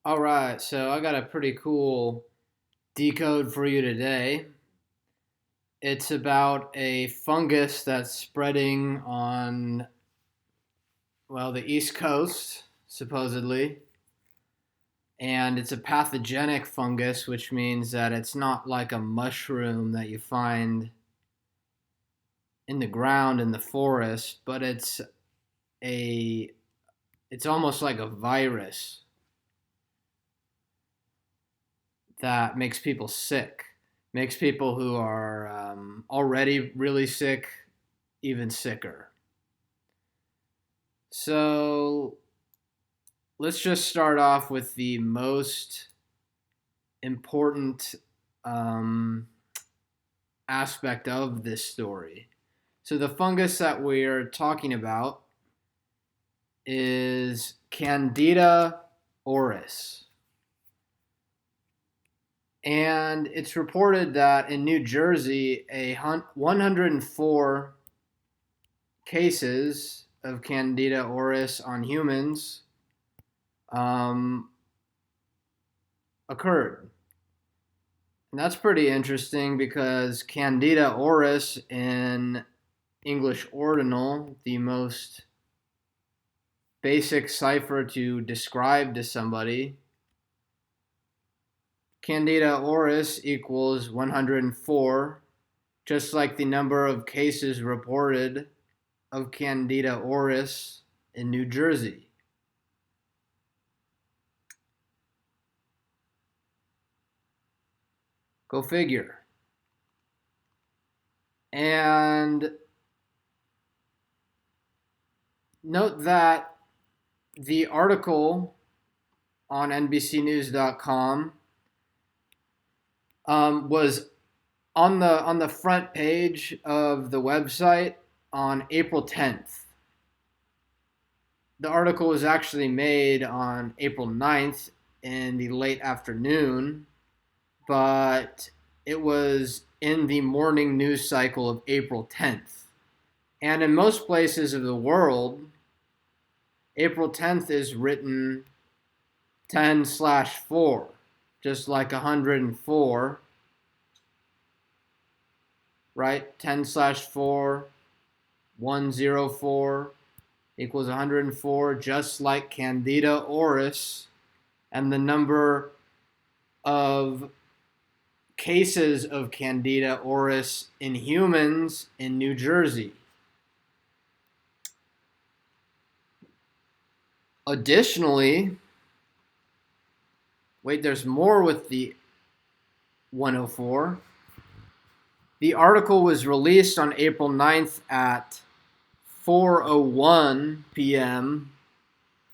All right, so I got a pretty cool decode for you today. It's about a fungus that's spreading on, well, the East Coast, supposedly. And it's a pathogenic fungus, which means that it's not like a mushroom that you find in the ground in the forest, but a it's almost like a virus that makes people sick, makes people who are already really sick even sicker. So let's just start off with the most important um, aspect of this story. So the fungus that we're talking about is Candida auris. And it's reported that in New Jersey, 104 cases of Candida auris on humans um, occurred. And that's pretty interesting because Candida auris in English Ordinal, the most basic cipher to describe to somebody, Candida auris equals 104, just like the number of cases reported of Candida auris in New Jersey. Go figure. And note that the article on NBCnews.com was on the front page of the website on April 10th. The article was actually made on April 9th in the late afternoon, but it was in the morning news cycle of April 10th. And in most places of the world, April 10th is written 10/4, just like 104, right? 10/4, 104 equals 104, just like Candida auris, and the number of cases of Candida auris in humans in New Jersey. Additionally, wait, there's more with the 104. The article was released on April 9th at 4:01 p.m.,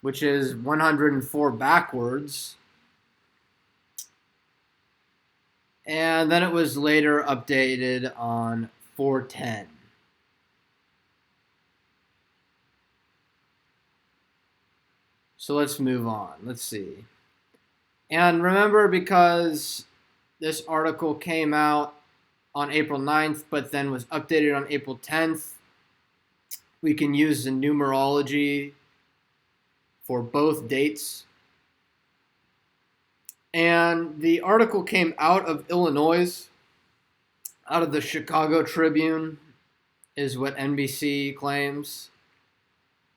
which is 104 backwards. And then it was later updated on 4:10. So let's move on. Let's see. And remember, because this article came out on April 9th, but then was updated on April 10th, we can use the numerology for both dates. And the article came out of Illinois, out of the Chicago Tribune, is what NBC claims.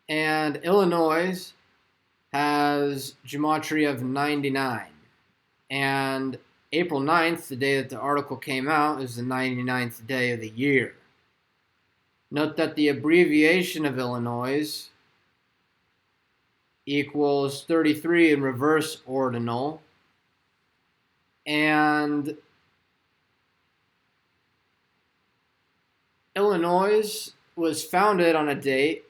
And Illinois has gematria of 99. And April 9th, the day that the article came out, is the 99th day of the year. Note that the abbreviation of Illinois equals 33 in reverse ordinal. And Illinois was founded on a date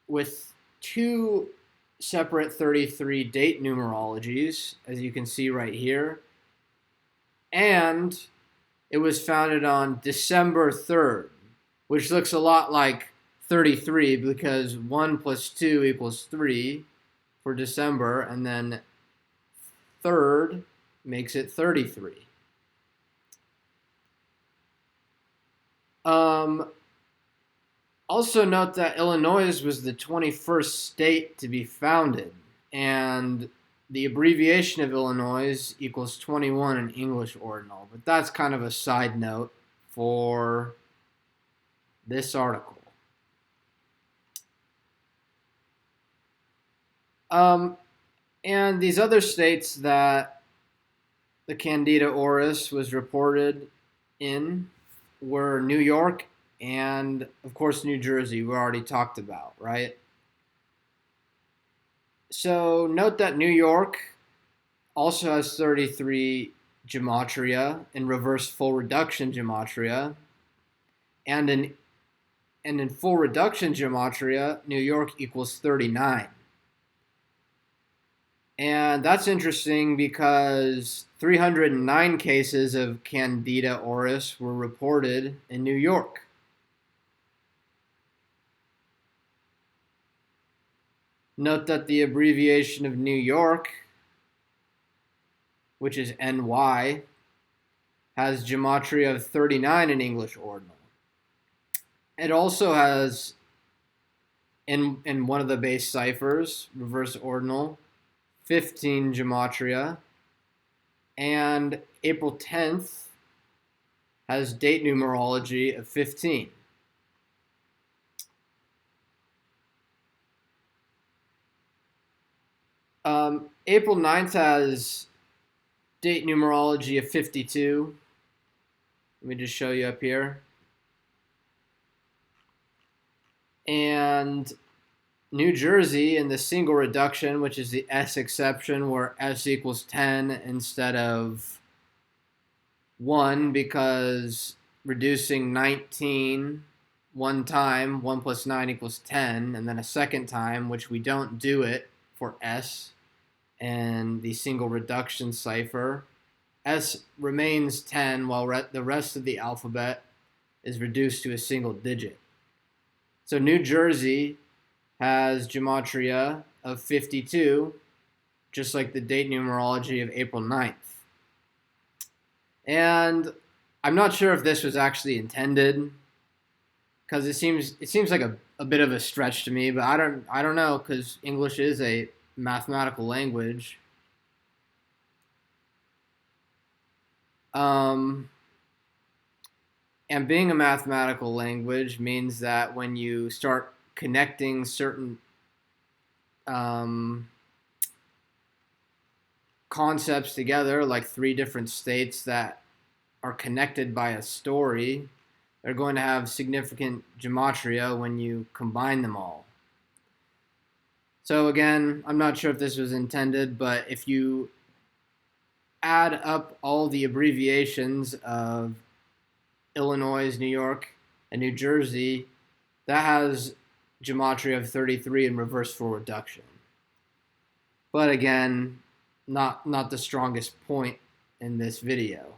with two separate 33 date numerologies, as you can see right here. And it was founded on December 3rd, which looks a lot like 33 because 1 plus 2 equals 3 for December, and then 3rd makes it 33. Also note that Illinois was the 21st state to be founded, and the abbreviation of Illinois equals 21 in English Ordinal, but that's kind of a side note for this article. And these other states that the Candida auris was reported in were New York and, of course, New Jersey, we already talked about, right? So note that New York also has 33 gematria in reverse full reduction gematria, and in full reduction gematria, New York equals 39. And that's interesting because 309 cases of Candida auris were reported in New York. Note that the abbreviation of New York, which is NY, has gematria of 39 in English Ordinal. It also has, in one of the base ciphers, reverse Ordinal, 15 gematria, and April 10th has date numerology of 15. April 9th has date numerology of 52. Let me just show you up here. And New Jersey in the single reduction, which is the S exception, where S equals 10 instead of 1, because reducing 19 one time, 1 plus 9 equals 10, and then a second time, which we don't do it for S and the single reduction cipher, S remains 10 while the rest of the alphabet is reduced to a single digit. So New Jersey has gematria of 52, just like the date numerology of April 9th. And I'm not sure if this was actually intended, because it seems like a bit of a stretch to me, but I don't know, because English is a mathematical language. And being a mathematical language means that when you start connecting certain concepts together, like 3 different states that are connected by a story, they're going to have significant gematria when you combine them all. So again, I'm not sure if this was intended, but if you add up all the abbreviations of Illinois, New York, and New Jersey, that has gematria of 33 in reverse full reduction. But again, not the strongest point in this video.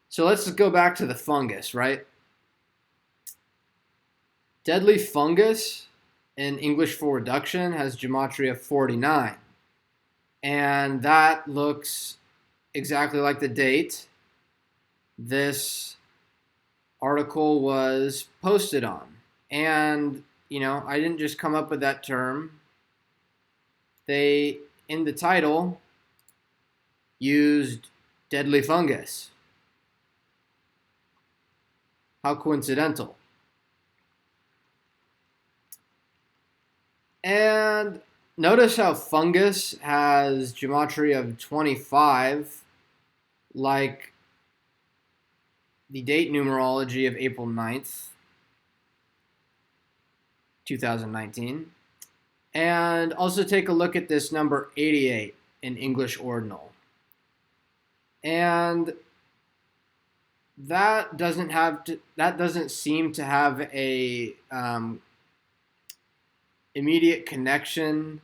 So let's go back to the fungus, right? Deadly fungus in English full reduction has gematria of 49. And that looks exactly like the date this article was posted on. And, I didn't just come up with that term. They, in the title, used deadly fungus. How coincidental. And notice how fungus has gematria of 25, like the date numerology of April 9th, 2019. And also take a look at this number 88 in English Ordinal. And that doesn't seem to have a immediate connection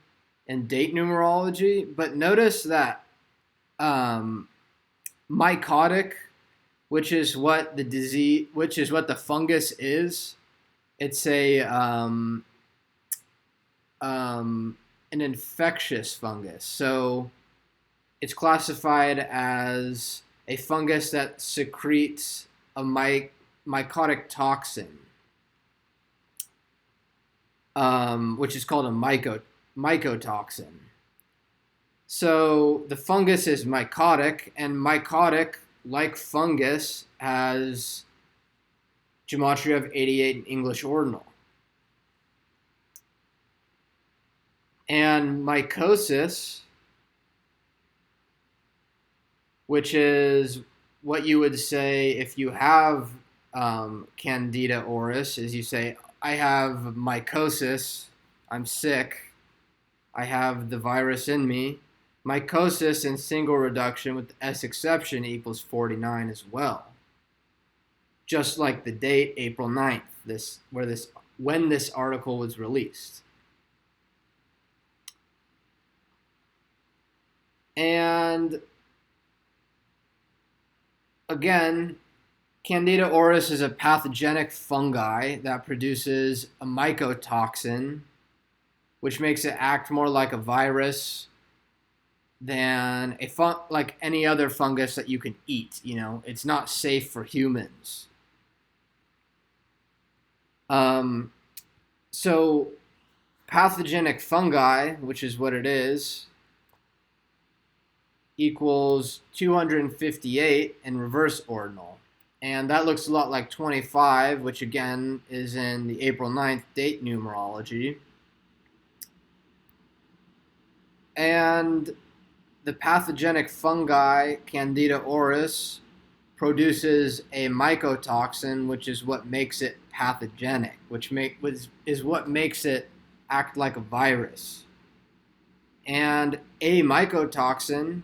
in date numerology, but notice that mycotic, which is what the fungus is, it's an infectious fungus. So it's classified as a fungus that secretes a mycotic toxin, which is called a mycotoxin. So the fungus is mycotic, and mycotic, like fungus, has gematria of 88 in English ordinal. And mycosis, which is what you would say if you have Candida auris, is you say, I have mycosis, I'm sick, I have the virus in me. Mycosis in single reduction with the S exception equals 49 as well. Just like the date, April 9th, when this article was released. And again, Candida auris is a pathogenic fungi that produces a mycotoxin, which makes it act more like a virus than like any other fungus that you can eat. It's not safe for humans. So pathogenic fungi, which is what it is, equals 258 in reverse ordinal. And that looks a lot like 25, which again is in the April 9th date numerology. And the pathogenic fungi, Candida auris, produces a mycotoxin, which is what makes it pathogenic, which is what makes it act like a virus. And a mycotoxin,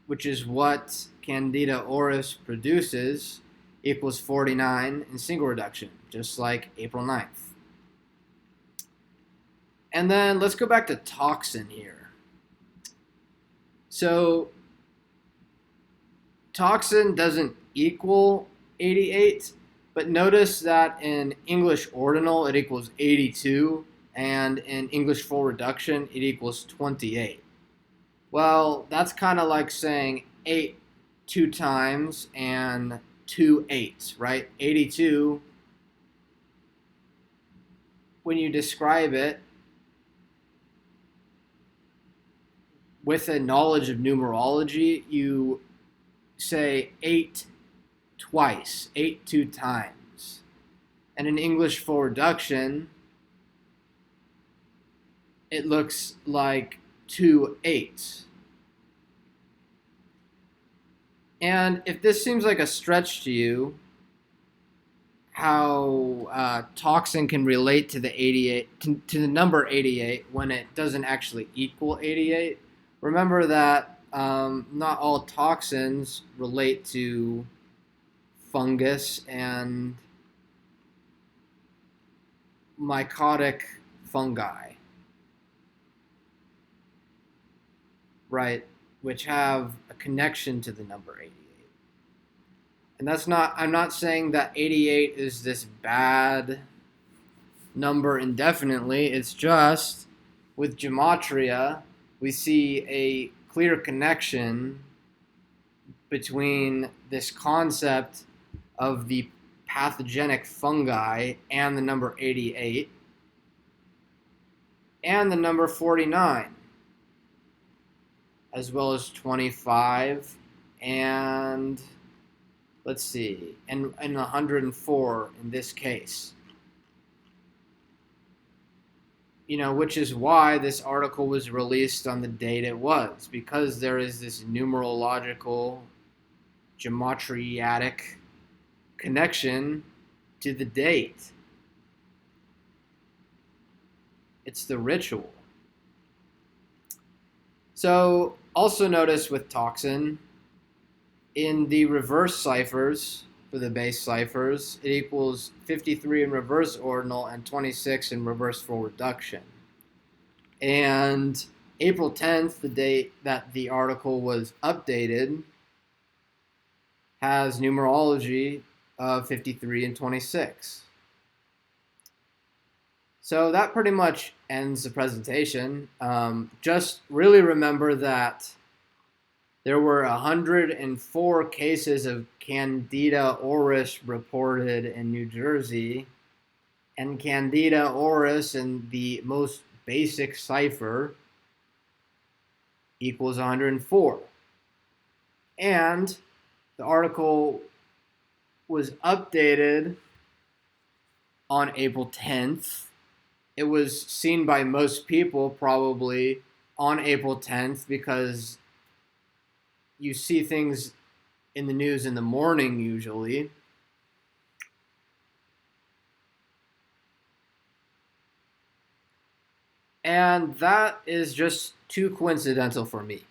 which is what Candida auris produces, equals 49 in single reduction, just like April 9th. And then let's go back to toxin here. So toxin doesn't equal 88, but notice that in English ordinal it equals 82, and in English full reduction it equals 28. Well, that's kind of like saying 8 2 times and 2 8s, right? 82, when you describe it with a knowledge of numerology, you say 8 twice, 8 2 times. And in English full reduction, it looks like 2 8s. And if this seems like a stretch to you, how toxin can relate to the 88 to the number 88 when it doesn't actually equal 88, remember that not all toxins relate to fungus and mycotic fungi, right, which have a connection to the number 88. And I'm not saying that 88 is this bad number indefinitely. It's just with gematria, we see a clear connection between this concept of the pathogenic fungi and the number 88 and the number 49, as well as 25 and let's see, and 104 in this case. Which is why this article was released on the date it was, because there is this numerological, gematriatic connection to the date. It's the ritual. So also notice with toxin, in the reverse ciphers, for the base ciphers, it equals 53 in reverse ordinal and 26 in reverse full reduction. And April 10th, the date that the article was updated, has numerology of 53 and 26. So that pretty much ends the presentation. Just really remember that there were 104 cases of Candida auris reported in New Jersey, and Candida auris in the most basic cipher equals 104. And the article was updated on April 10th. It was seen by most people probably on April 10th because you see things in the news in the morning usually. And that is just too coincidental for me.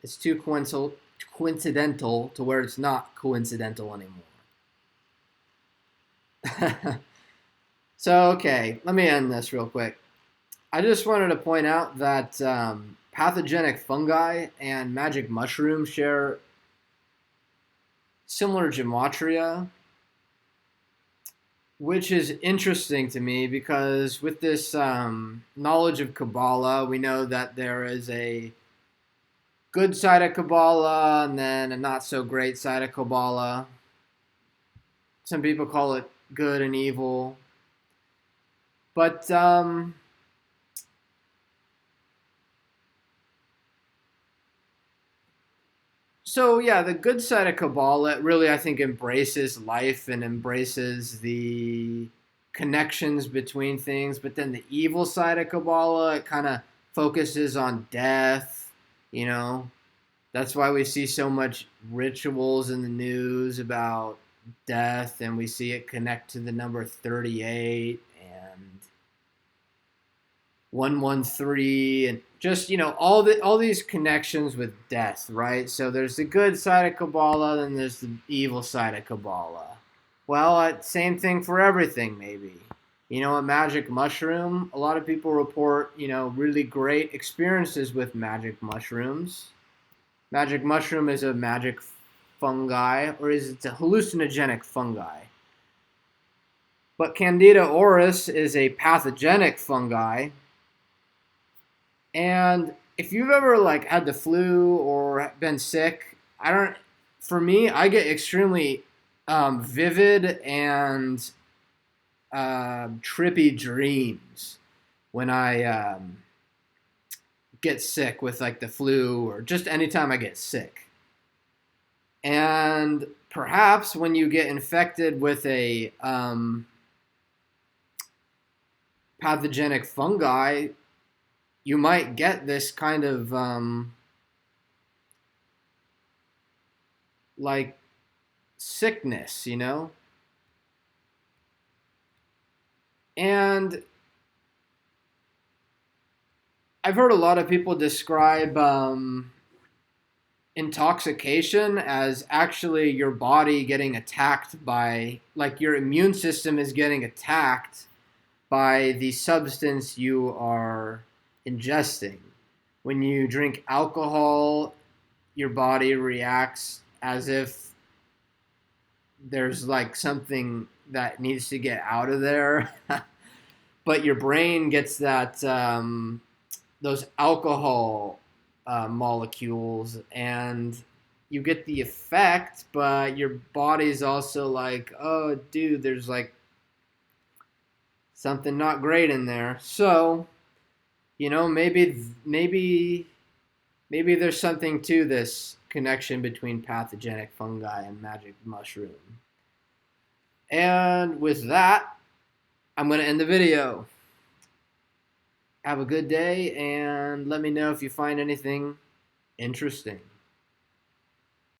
It's too coincidental to where it's not coincidental anymore. So, okay, let me end this real quick. I just wanted to point out that pathogenic fungi and magic mushrooms share similar gematria, which is interesting to me because with this knowledge of Kabbalah, we know that there is a good side of Kabbalah and then a not so great side of Kabbalah. Some people call it good and evil. But so yeah, the good side of Kabbalah really, I think, embraces life and embraces the connections between things. But then the evil side of Kabbalah, it kind of focuses on death. You know, that's why we see so much rituals in the news about death, and we see it connect to the number 38 and 113 and just all these connections with death, right? So there's the good side of Kabbalah, then there's the evil side of Kabbalah. Well, same thing for everything, maybe. A magic mushroom, a lot of people report really great experiences with magic mushrooms. Magic mushroom is a magic fungi, or is it a hallucinogenic fungi? But Candida auris is a pathogenic fungi. And if you've ever had the flu or been sick, for me, I get extremely vivid and trippy dreams when I get sick with the flu or just anytime I get sick. And perhaps when you get infected with a pathogenic fungi, you might get this kind of sickness, And I've heard a lot of people describe intoxication as actually your body getting attacked by, your immune system is getting attacked by the substance you are ingesting. When you drink alcohol, your body reacts as if there's something that needs to get out of there. But your brain gets that those alcohol molecules, and you get the effect, but your body's also oh, dude, there's something not great in there. So, maybe there's something to this connection between pathogenic fungi and magic mushroom. And with that, I'm going to end the video. Have a good day, and let me know if you find anything interesting.